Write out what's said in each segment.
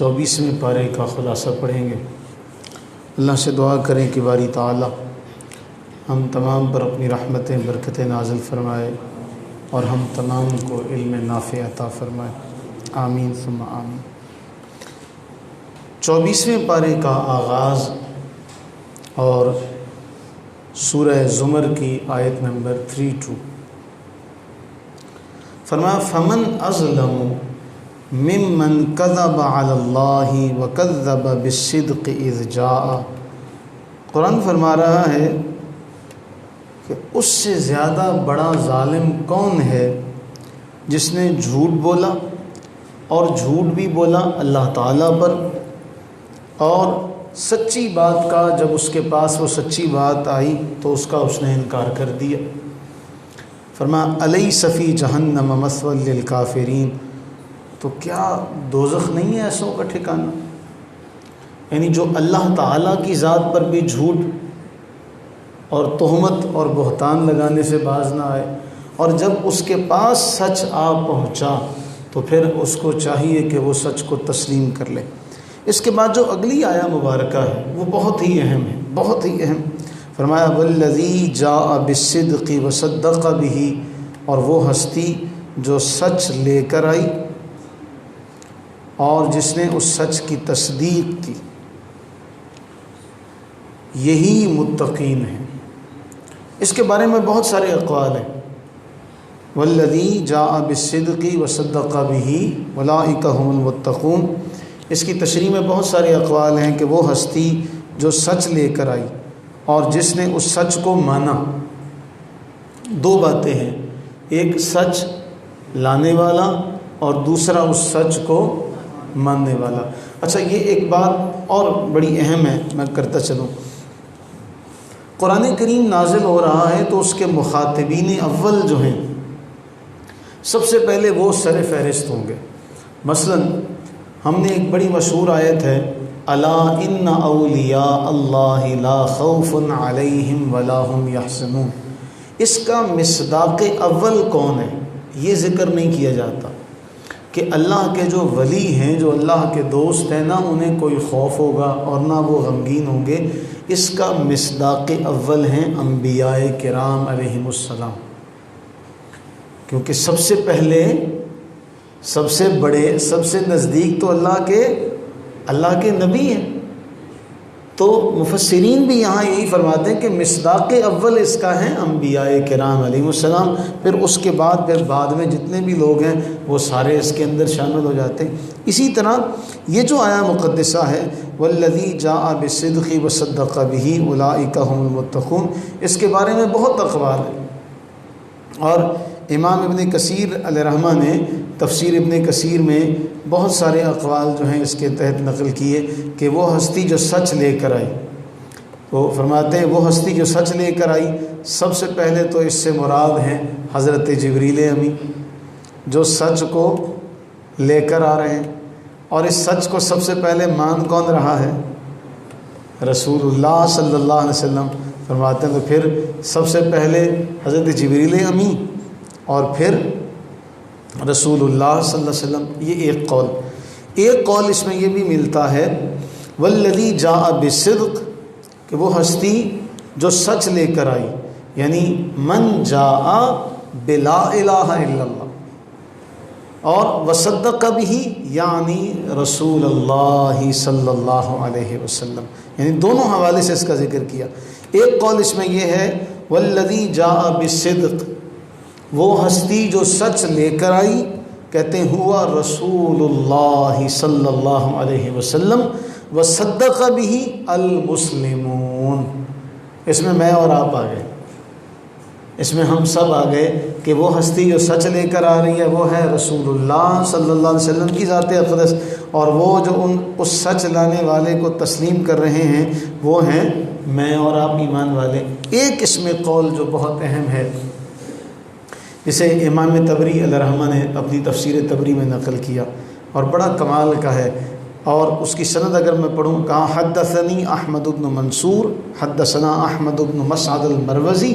24ویں پارے کا خلاصہ پڑھیں گے۔ اللہ سے دعا کریں کہ باری تعالی ہم تمام پر اپنی رحمتیں برکتیں نازل فرمائے اور ہم تمام کو علم نافع عطا فرمائے، آمین ثم آمین۔ 24ویں پارے کا آغاز اور سورہ زمر کی آیت نمبر 32 فرمایا فمن اظلم ممن کذب علی اللہ وکذب بالصدق اذ جاء۔ قرآن فرما رہا ہے کہ اس سے زیادہ بڑا ظالم کون ہے جس نے جھوٹ بولا اور جھوٹ بھی بولا اللہ تعالیٰ پر، اور سچی بات کا جب اس کے پاس وہ سچی بات آئی تو اس نے انکار کر دیا۔ فرمایا الیس فی جہنم مثوی للکافرین، تو کیا دوزخ نہیں ہے ایسوں کا ٹھکانہ؟ یعنی جو اللہ تعالیٰ کی ذات پر بھی جھوٹ اور تہمت اور بہتان لگانے سے باز نہ آئے، اور جب اس کے پاس سچ آ پہنچا تو پھر اس کو چاہیے کہ وہ سچ کو تسلیم کر لے۔ اس کے بعد جو اگلی آیہ مبارکہ ہے وہ بہت ہی اہم ہے، بہت ہی اہم۔ فرمایا والذی جاء بالصدق وصدق بہ، اور وہ ہستی جو سچ لے کر آئی اور جس نے اس سچ کی تصدیق کی، یہی متقین ہیں۔ اس کے بارے میں بہت سارے اقوال ہیں۔ والذی جاء بالصدق وصدق بہ اولئک هم المتقون، اس کی تشریح میں بہت سارے اقوال ہیں کہ وہ ہستی جو سچ لے کر آئی اور جس نے اس سچ کو مانا۔ دو باتیں ہیں، ایک سچ لانے والا اور دوسرا اس سچ کو ماننے والا۔ اچھا، یہ ایک بات اور بڑی اہم ہے، میں کرتا چلوں۔ قرآن کریم نازل ہو رہا ہے تو اس کے مخاطبین اول جو ہیں سب سے پہلے وہ سر فہرست ہوں گے۔ مثلا ہم نے ایک بڑی مشہور آیت ہے الا ان اولیاء اللہ لا خوف علیہم ولا هم یحزنون، اس کا مصداق اول کون ہے یہ ذکر نہیں کیا جاتا کہ اللہ کے جو ولی ہیں، جو اللہ کے دوست ہیں، نہ انہیں کوئی خوف ہوگا اور نہ وہ غمگین ہوں گے۔ اس کا مصداق اول ہیں انبیاء کرام علیہم السلام، کیونکہ سب سے پہلے، سب سے بڑے، سب سے نزدیک تو اللہ کے نبی ہیں۔ تو مفسرین بھی یہاں یہی فرماتے ہیں کہ مصداق اول اس کا ہے انبیاء کرام علیہ السلام، پھر اس کے بعد میں جتنے بھی لوگ ہیں وہ سارے اس کے اندر شامل ہو جاتے ہیں۔ اسی طرح یہ جو آیہ مقدسہ ہے والذی جاء بالصدق وصدق بہ اولئک هم المتقون، اس کے بارے میں بہت اقوال ہیں، اور امام ابن کثیر علیہ رحمہ نے تفسیر ابن کثیر میں بہت سارے اقوال جو ہیں اس کے تحت نقل کیے کہ وہ ہستی جو سچ لے کر آئی، وہ فرماتے ہیں وہ ہستی جو سچ لے کر آئی، سب سے پہلے تو اس سے مراد ہیں حضرت جبریل امی، جو سچ کو لے کر آ رہے ہیں، اور اس سچ کو سب سے پہلے مان کون رہا ہے؟ رسول اللہ صلی اللہ علیہ وسلم۔ فرماتے ہیں تو پھر سب سے پہلے حضرت جبریل امی اور پھر رسول اللہ صلی اللہ علیہ وسلم، یہ ایک قول۔ ایک قول اس میں یہ بھی ملتا ہے والذی جاء بالصدق، کہ وہ ہستی جو سچ لے کر آئی، یعنی من جاء بلا الہ الا اللہ، اور وصدق بہ یعنی رسول اللہ صلی اللہ علیہ وسلم، یعنی دونوں حوالے سے اس کا ذکر کیا۔ ایک قول اس میں یہ ہے والذی جاء بالصدق، وہ ہستی جو سچ لے کر آئی، کہتے ہیں ہوا رسول اللہ صلی اللہ علیہ وسلم وصدق بہ المسلمون۔ اس میں اور آپ آ گئے، اس میں ہم سب آ گئے کہ وہ ہستی جو سچ لے کر آ رہی ہے وہ ہے رسول اللہ صلی اللہ علیہ وسلم کی ذات اقدس، اور وہ جو اس سچ لانے والے کو تسلیم کر رہے ہیں وہ ہیں میں اور آپ ایمان والے۔ ایک اس میں قول جو بہت اہم ہے، جسے امام طبری علیہ رحمہ نے اپنی تفسیر طبری میں نقل کیا اور بڑا کمال کا ہے، اور اس کی سند اگر میں پڑھوں، کہا حدثنی احمد بن منصور حدثنا احمد بن مسعد المروزی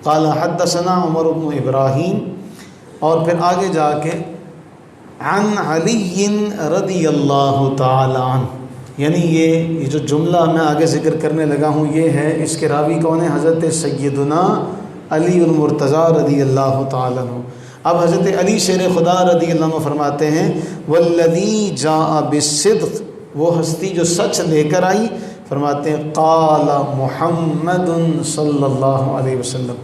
قال حدثنا عمر بن ابراہیم، اور پھر آگے جا کے عن علی رضی اللہ تعالی عنہ، یعنی یہ جو جملہ میں آگے ذکر کرنے لگا ہوں یہ ہے، اس کے راوی کون ہیں؟ حضرت سیدنا علی المرتضیٰ رضی اللہ تعالیٰ عنہ۔ اب حضرت علی شیر خدا رضی اللہ عنہ فرماتے ہیں والذی جاء بالصدق، وہ ہستی جو سچ لے کر آئی، فرماتے ہیں قال محمد صلی اللہ علیہ وسلم،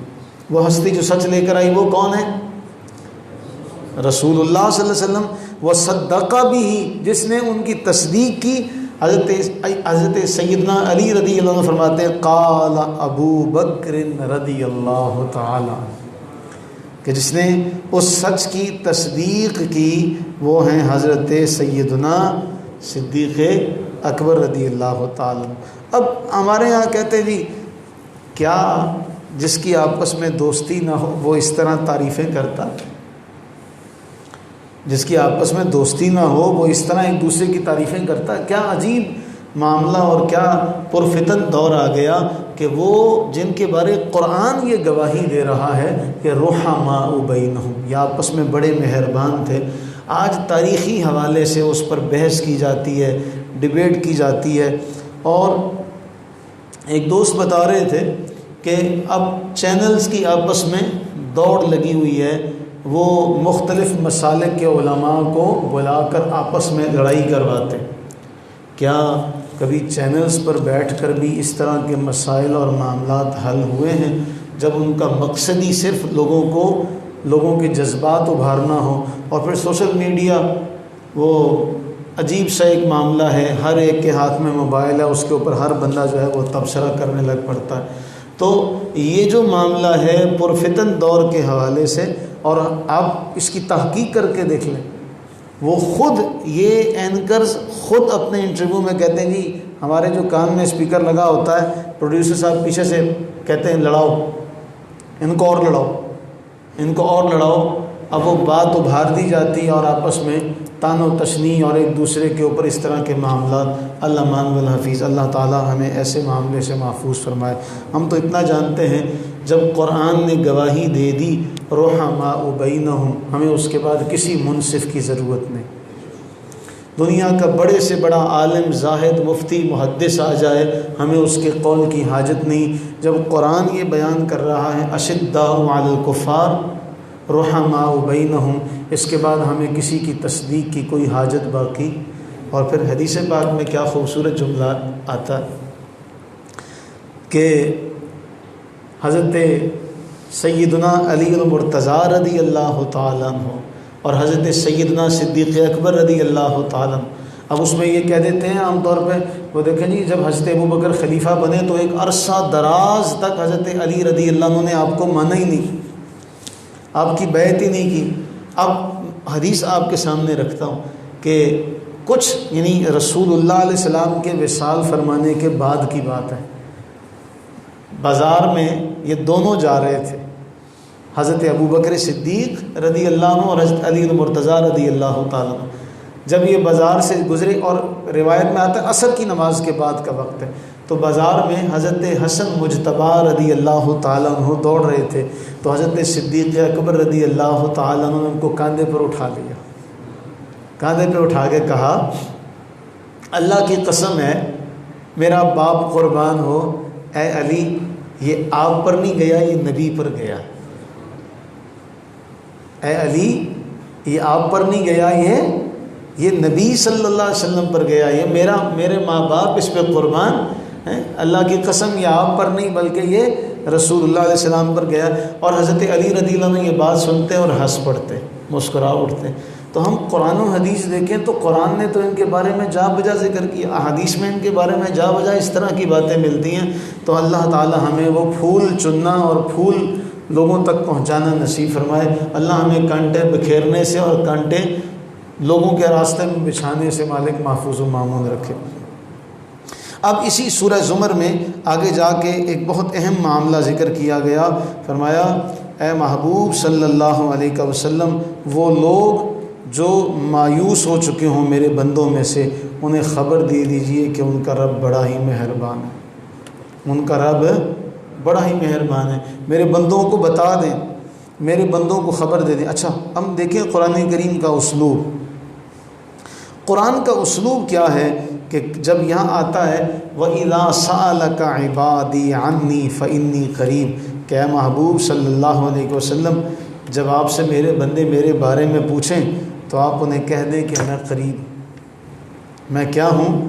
وہ ہستی جو سچ لے کر آئی وہ کون ہے؟ رسول اللہ صلی اللہ علیہ وسلم۔ وصدق بھی، جس نے ان کی تصدیق کی، حضرت سیدنا علی رضی اللہ عنہ فرماتے ہیں قال ابو بکر رضی اللہ تعالی عنہ، کہ جس نے اس سچ کی تصدیق کی وہ ہیں حضرت سیدنا صدیق اکبر رضی اللہ تعالی عنہ۔ اب ہمارے یہاں کہتے ہیں جی کیا جس کی آپس میں دوستی نہ ہو وہ اس طرح تعریفیں کرتا؟ جس کی آپس میں دوستی نہ ہو وہ اس طرح ایک دوسرے کی تعریفیں کرتا؟ کیا عجیب معاملہ اور کیا پرفتن دور آ گیا کہ وہ جن کے بارے قرآن یہ گواہی دے رہا ہے کہ رحماء بینہم، یہ آپس میں بڑے مہربان تھے، آج تاریخی حوالے سے اس پر بحث کی جاتی ہے، ڈیبیٹ کی جاتی ہے۔ اور ایک دوست بتا رہے تھے کہ اب چینلز کی آپس میں دوڑ لگی ہوئی ہے، وہ مختلف مسالک کے علماء کو بلا کر آپس میں لڑائی کرواتے۔ کیا کبھی چینلز پر بیٹھ کر بھی اس طرح کے مسائل اور معاملات حل ہوئے ہیں جب ان کا مقصد ہی صرف لوگوں کے جذبات ابھارنا ہو؟ اور پھر سوشل میڈیا وہ عجیب سا ایک معاملہ ہے، ہر ایک کے ہاتھ میں موبائل ہے، اس کے اوپر ہر بندہ جو ہے وہ تبصرہ کرنے لگ پڑتا ہے۔ تو یہ جو معاملہ ہے پرفتن دور کے حوالے سے، اور آپ اس کی تحقیق کر کے دیکھ لیں، وہ خود یہ اینکرز خود اپنے انٹرویو میں کہتے ہیں جی ہمارے جو کان میں اسپیکر لگا ہوتا ہے، پروڈیوسر صاحب پیچھے سے کہتے ہیں لڑاؤ ان کو، اور لڑاؤ ان کو، اور لڑاؤ۔ اب وہ بات ابھار دی جاتی ہے اور آپس میں تان و تشنیع اور ایک دوسرے کے اوپر اس طرح کے معاملات۔ اللہ مان والحفیظ، اللہ تعالی ہمیں ایسے معاملے سے محفوظ فرمائے۔ ہم تو اتنا جانتے ہیں جب قرآن نے گواہی دے دی رحماء بینہم، ہمیں اس کے بعد کسی منصف کی ضرورت نہیں۔ دنیا کا بڑے سے بڑا عالم، زاہد، مفتی، محدث آ جائے، ہمیں اس کے قول کی حاجت نہیں۔ جب قرآن یہ بیان کر رہا ہے اشداء علی الکفار رحماء بینہم، اس کے بعد ہمیں کسی کی تصدیق کی کوئی حاجت باقی۔ اور پھر حدیث پاک میں کیا خوبصورت جملہ آتا کہ حضرت سیدنا علی المرتضیٰ رضی اللہ تعالیٰ عنہ اور حضرت سیدنا صدیق اکبر رضی اللہ تعالیٰ عنہ، اب اس میں یہ کہہ دیتے ہیں عام طور پہ، وہ دیکھیں جی جب حضرت ابو بکر خلیفہ بنے تو ایک عرصہ دراز تک حضرت علی رضی اللہ عنہ نے آپ کو مانا ہی نہیں، آپ کی بیعت ہی نہیں کی۔ اب حدیث آپ کے سامنے رکھتا ہوں کہ کچھ یعنی رسول اللہ علیہ السلام کے وصال فرمانے کے بعد کی بات ہے، بازار میں یہ دونوں جا رہے تھے، حضرت ابو بکر صدیق رضی اللہ عنہ اور حضرت علی المرتضیٰ رضی اللہ تعالیٰ عنہ۔ جب یہ بازار سے گزرے، اور روایت میں آتا ہے عصر کی نماز کے بعد کا وقت ہے، تو بازار میں حضرت حسن مجتبی رضی اللہ تعالیٰ عنہ دوڑ رہے تھے، تو حضرت صدیق اکبر رضی اللہ تعالیٰ عنہ نے ان کو کاندھے پر اٹھا لیا، کاندھے پہ اٹھا کے کہا اللہ کی قسم ہے میرا باپ قربان ہو، اے علی یہ آپ پر نہیں گیا، یہ نبی پر گیا۔ اے علی یہ آپ پر نہیں گیا، یہ نبی صلی اللہ علیہ وسلم پر گیا، یہ میرے ماں باپ اس پہ قربان ہیں، اللہ کی قسم یہ آپ پر نہیں بلکہ یہ رسول اللہ علیہ السلام پر گیا۔ اور حضرت علی رضی اللہ عنہ یہ بات سنتے اور ہنس پڑتے، مسکرا اٹھتے۔ تو ہم قرآن و حدیث دیکھیں تو قرآن نے تو ان کے بارے میں جا بجا ذکر کیا، احادیث میں ان کے بارے میں جا بجا اس طرح کی باتیں ملتی ہیں۔ تو اللہ تعالی ہمیں وہ پھول چننا اور پھول لوگوں تک پہنچانا نصیب فرمائے۔ اللہ ہمیں کانٹے بکھیرنے سے اور کانٹے لوگوں کے راستے میں بچھانے سے مالک محفوظ و مامون رکھے۔ اب اسی سورہ زمر میں آگے جا کے ایک بہت اہم معاملہ ذکر کیا گیا، فرمایا اے محبوب صلی اللہ علیہ وسلم وہ لوگ جو مایوس ہو چکے ہوں میرے بندوں میں سے انہیں خبر دے دیجئے کہ ان کا رب بڑا ہی مہربان ہے، ان کا رب بڑا ہی مہربان ہے، میرے بندوں کو بتا دیں، میرے بندوں کو خبر دے دیں۔ اچھا ہم دیکھیں قرآن کریم کا اسلوب، قرآن کا اسلوب کیا ہے کہ جب یہاں آتا ہے وَإِذَا سَأَلَكَ عِبَادِي عَنِّي فَإِنِّي قَرِيبٌ، کہ اے محبوب صلی اللہ علیہ وسلم جب آپ سے میرے بندے میرے بارے میں پوچھیں تو آپ انہیں کہہ دیں کہ میں قریب، میں کیا ہوں،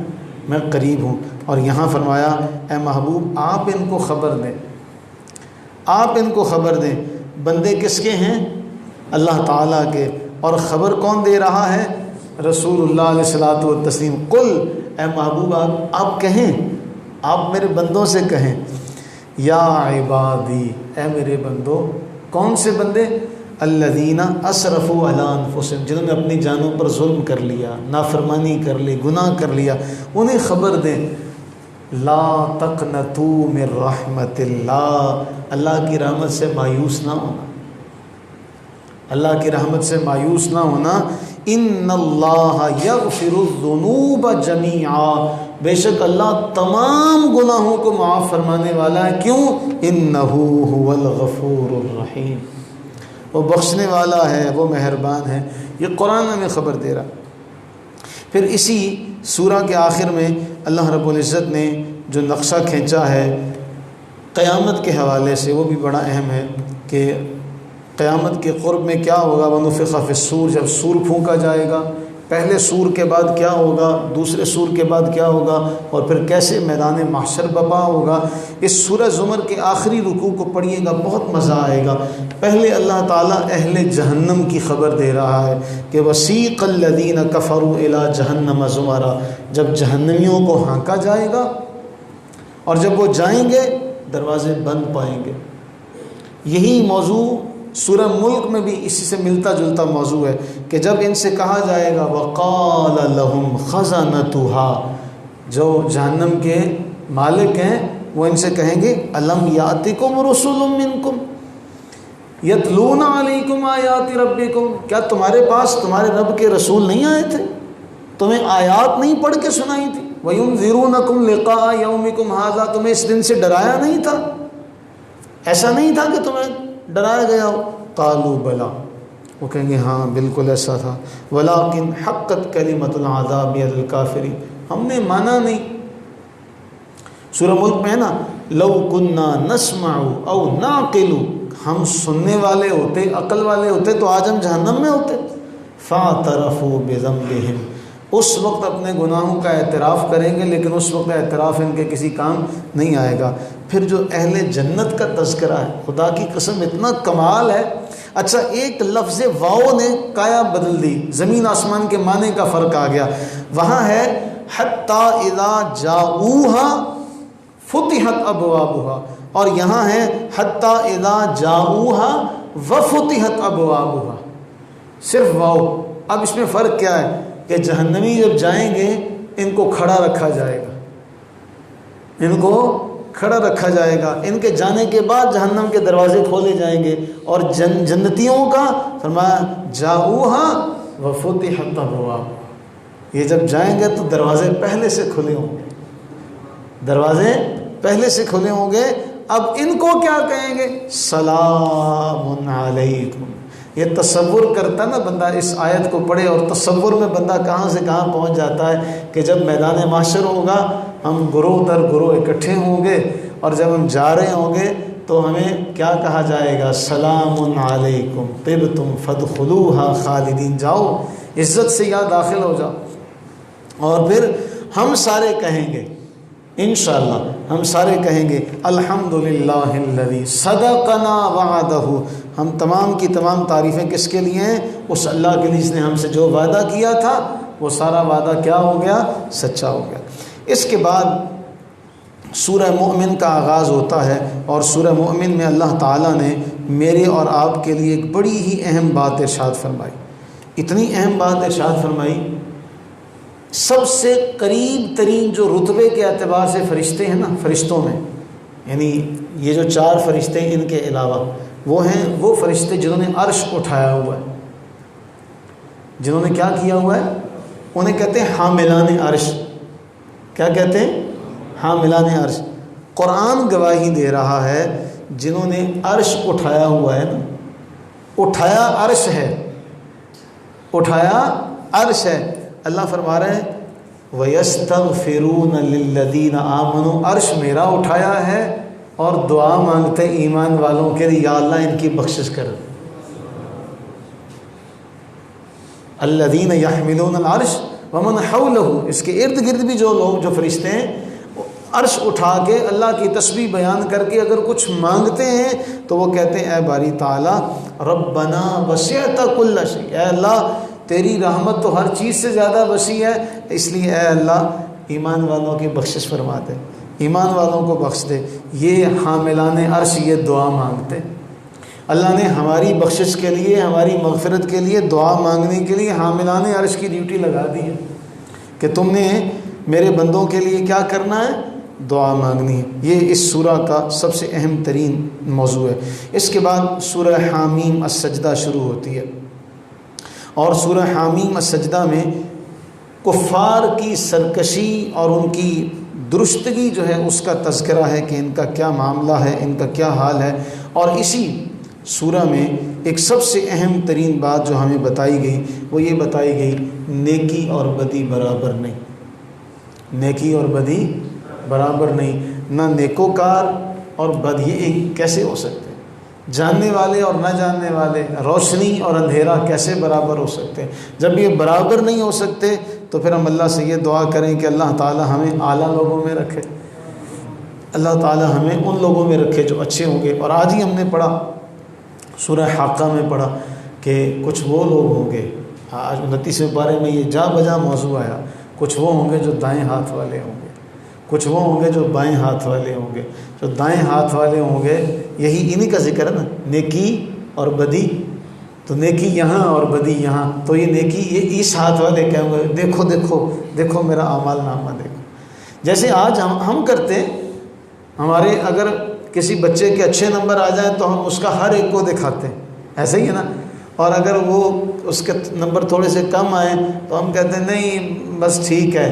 میں قریب ہوں۔ اور یہاں فرمایا اے محبوب آپ ان کو خبر دیں، آپ ان کو خبر دیں۔ بندے کس کے ہیں؟ اللہ تعالیٰ کے، اور خبر کون دے رہا ہے؟ رسول اللہ علیہ الصلوۃ والتسلیم۔ قل، اے محبوب آپ کہیں، آپ میرے بندوں سے کہیں، یا عبادی، اے میرے بندوں۔ کون سے بندے؟ الذین اسرفوا علی انفسہم، جنہوں نے اپنی جانوں پر ظلم کر لیا، نافرمانی کر لی، گناہ کر لیا، انہیں خبر دیں لا تقنطوا من رحمت اللہ، اللہ کی رحمت سے مایوس نہ ہونا، اللہ کی رحمت سے مایوس نہ ہونا۔ ان اللہ یغفر الذنوب جمیعا، بے شک اللہ تمام گناہوں کو معاف فرمانے والا ہے۔ کیوں؟ انہ هو الغفور الرحیم، وہ بخشنے والا ہے، وہ مہربان ہے۔ یہ قرآن ہمیں خبر دے رہا۔ پھر اسی سورہ کے آخر میں اللہ رب العزت نے جو نقشہ کھینچا ہے قیامت کے حوالے سے، وہ بھی بڑا اہم ہے کہ قیامت کے قرب میں کیا ہوگا۔ وَنُفِخَ فِي الصُّورِ، جب سور پھونکا جائے گا، پہلے سور کے بعد کیا ہوگا، دوسرے سور کے بعد کیا ہوگا، اور پھر کیسے میدان محشر بپا ہوگا۔ اس سورہ زمر کے آخری رکوع کو پڑھیے گا، بہت مزہ آئے گا۔ پہلے اللہ تعالیٰ اہل جہنم کی خبر دے رہا ہے کہ وَسِيقَ الَّذِينَ كَفَرُوا إِلَىٰ جَهَنَّمَ زُمَرًا، جب جہنمیوں کو ہانکا جائے گا اور جب وہ جائیں گے دروازے بند پائیں گے۔ یہی موضوع سورہ ملک میں بھی اسی سے ملتا جلتا موضوع ہے کہ جب ان سے کہا جائے گا وَقَالَ لَهُمْ خَزَنَتُهَا، جو جہنم کے مالک ہیں وہ ان سے کہیں گے أَلَمْ يَأْتِكُمْ رُسُلٌ مِّنْكُمْ يَتْلُونَ عَلَيْكُمْ آيَاتِ رَبِّكُمْ، کیا تمہارے پاس تمہارے رب کے رسول نہیں آئے تھے، تمہیں آیات نہیں پڑھ کے سنائی تھی؟ وَيُنذِرُونَكُمْ لِقَاءَ يَوْمِكُمْ هَذَا، تمہیں اس دن سے ڈرایا نہیں تھا؟ ایسا نہیں تھا کہ تمہیں ڈرایا گیا ہو؟ قالوا بلا، وہ کہیں گے ہاں بالکل ایسا تھا۔ ولیکن حقت کلمۃ العذاب علی الکافرین، ہم نے مانا نہیں۔ سورہ ملک میں ہے نا لو کنا نسمع او نعقل، ہم سننے والے ہوتے، عقل والے ہوتے تو آج ہم جہنم میں ہوتے۔ فاعترفوا بذنبہم، اس وقت اپنے گناہوں کا اعتراف کریں گے، لیکن اس وقت اعتراف ان کے کسی کام نہیں آئے گا۔ پھر جو اہل جنت کا تذکرہ ہے، خدا کی قسم اتنا کمال ہے۔ اچھا، ایک لفظ واو نے کایا بدل دی، زمین آسمان کے معنی کا فرق آ گیا۔ وہاں ہے حتی اذا جاؤوہا فتحت ابوابہا، اور یہاں ہے حتی اذا جاؤوہا وفتحت ابوابہا، صرف واو۔ اب اس میں فرق کیا ہے کہ جہنمی جب جائیں گے ان کو کھڑا رکھا جائے گا، ان کو کھڑا رکھا جائے گا، ان کے جانے کے بعد جہنم کے دروازے کھولے جائیں گے۔ اور جنتیوں کا فرمایا جاؤوہا وفتحت ابواب، یہ جب جائیں گے تو دروازے پہلے سے کھلے ہوں گے، دروازے پہلے سے کھلے ہوں گے۔ اب ان کو کیا کہیں گے؟ سلام علیکم۔ یہ تصور کرتا نا بندہ، اس آیت کو پڑھے اور تصور میں بندہ کہاں سے کہاں پہنچ جاتا ہے کہ جب میدان محشر ہوگا ہم گروہ در گروہ اکٹھے ہوں گے، اور جب ہم جا رہے ہوں گے تو ہمیں کیا کہا جائے گا؟ سلام علیکم طبتم فادخلوها خالدین، جاؤ عزت سے یہاں داخل ہو جاؤ۔ اور پھر ہم سارے کہیں گے انشاءاللہ، ہم سارے کہیں گے الحمدللہ الذی صدقنا وعدہ، ہم تمام کی تمام تعریفیں کس کے لیے ہیں؟ اس اللہ کے لیے جس نے ہم سے جو وعدہ کیا تھا وہ سارا وعدہ کیا ہو گیا؟ سچا ہو گیا۔ اس کے بعد سورہ مؤمن کا آغاز ہوتا ہے، اور سورہ مؤمن میں اللہ تعالیٰ نے میرے اور آپ کے لیے ایک بڑی ہی اہم بات ارشاد فرمائی۔ اتنی اہم بات ارشاد فرمائی، سب سے قریب ترین جو رتبے کے اعتبار سے فرشتے ہیں نا، فرشتوں میں، یعنی یہ جو 4 فرشتے ہیں ان کے علاوہ، وہ ہیں وہ فرشتے جنہوں نے عرش اٹھایا ہوا ہے، جنہوں نے کیا کیا ہوا ہے، انہیں کہتے ہیں حاملان عرش۔ کیا کہتے ہیں؟ حاملان عرش۔ قرآن گواہی دے رہا ہے جنہوں نے عرش اٹھایا ہوا ہے نا، اٹھایا عرش ہے، اٹھایا عرش ہے۔ اللہ فرما رہے ہیں وَيَسْتَغْفِرُونَ لِلَّذِينَ آمَنُوا، عرش میرا اٹھایا ہے اور دعا مانگتے ایمان والوں کے لیے، یا اللہ ان کی بخشش کر۔ الَّذِينَ يَحْمِلُونَ الْعَرْشَ وَمَنْ حَوْلَهُ، اس کے ارد گرد بھی جو لوگ، جو فرشتے ہیں، عرش اٹھا کے اللہ کی تسبیح بیان کر کے اگر کچھ مانگتے ہیں تو وہ کہتے ہیں اے باری تعالیٰ ربنا وسعت کل شیء، اے اللہ تیری رحمت تو ہر چیز سے زیادہ وسیع ہے، اس لیے اے اللہ ایمان والوں کی بخشش فرما دے، ایمان والوں کو بخش دے۔ یہ حاملان عرش یہ دعا مانگتے، اللہ نے ہماری بخشش کے لیے، ہماری مغفرت کے لیے، دعا مانگنے کے لیے حاملان عرش کی ڈیوٹی لگا دی ہے کہ تم نے میرے بندوں کے لیے کیا کرنا ہے؟ دعا مانگنی ہے۔ یہ اس سورہ کا سب سے اہم ترین موضوع ہے۔ اس کے بعد سورہ حامیم السجدہ شروع ہوتی ہے، اور سورہ حامیم السجدہ میں کفار کی سرکشی اور ان کی درستگی جو ہے اس کا تذکرہ ہے کہ ان کا کیا معاملہ ہے، ان کا کیا حال ہے۔ اور اسی سورہ میں ایک سب سے اہم ترین بات جو ہمیں بتائی گئی وہ یہ بتائی گئی نیکی اور بدی برابر نہیں، نیکی اور بدی برابر نہیں، نہ نیکوکار اور بد یہ ایک کیسے ہو سکتے ہیں، جاننے والے اور نہ جاننے والے، روشنی اور اندھیرا کیسے برابر ہو سکتے ہیں؟ جب یہ برابر نہیں ہو سکتے تو پھر ہم اللہ سے یہ دعا کریں کہ اللہ تعالی ہمیں اعلیٰ لوگوں میں رکھے، اللہ تعالی ہمیں ان لوگوں میں رکھے جو اچھے ہوں گے۔ اور آج ہی ہم نے پڑھا، سورہ حاقہ میں پڑھا کہ کچھ وہ لوگ ہوں گے، آج 29ویں پارے میں یہ جا بجا موضوع آیا، کچھ وہ ہوں گے جو دائیں ہاتھ والے ہوں گے، کچھ وہ ہوں گے جو بائیں ہاتھ والے ہوں گے۔ جو دائیں ہاتھ والے ہوں گے یہی انہی کا ذکر ہے نا، نیکی اور بدی، تو نیکی یہاں اور بدی یہاں، تو یہ نیکی یہ اس ہاتھ والے کہیں گے دیکھو دیکھو دیکھو میرا اعمال نامہ دیکھو۔ جیسے آج ہم کرتے ہیں، ہمارے اگر کسی بچے کے اچھے نمبر آ جائیں تو ہم اس کا ہر ایک کو دکھاتے ہیں، ایسے ہی ہے نا، اور اگر وہ اس کے نمبر تھوڑے سے کم آئیں تو ہم کہتے ہیں نہیں بس ٹھیک ہے،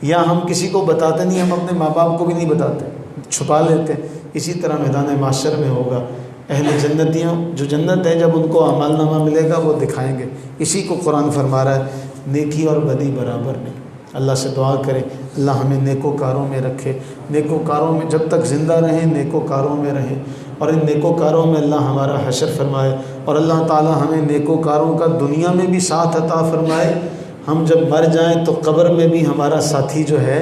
یا ہم کسی کو بتاتے نہیں، ہم اپنے ماں باپ کو بھی نہیں بتاتے، چھپا لیتے۔ اسی طرح میدان محشر میں ہوگا، اہل جنتیوں جو جنت ہے جب ان کو اعمال نامہ ملے گا وہ دکھائیں گے۔ اسی کو قرآن فرما رہا ہے نیکی اور بدی برابر نہیں۔ اللہ سے دعا کریں اللہ ہمیں نیکوکاروں میں رکھے، نیکوکاروں میں جب تک زندہ رہیں نیکوکاروں میں رہیں، اور ان نیکوکاروں میں اللہ ہمارا حشر فرمائے، اور اللہ تعالی ہمیں نیکوکاروں کا دنیا میں بھی ساتھ عطا فرمائے، ہم جب مر جائیں تو قبر میں بھی ہمارا ساتھی جو ہے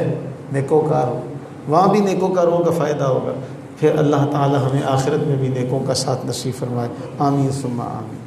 نیکوکار ہو، وہاں بھی نیکوکاروں کا فائدہ ہوگا، پھر اللہ تعالی ہمیں آخرت میں بھی نیکوں کا ساتھ نصیب فرمائے۔ آمین ثم آمین۔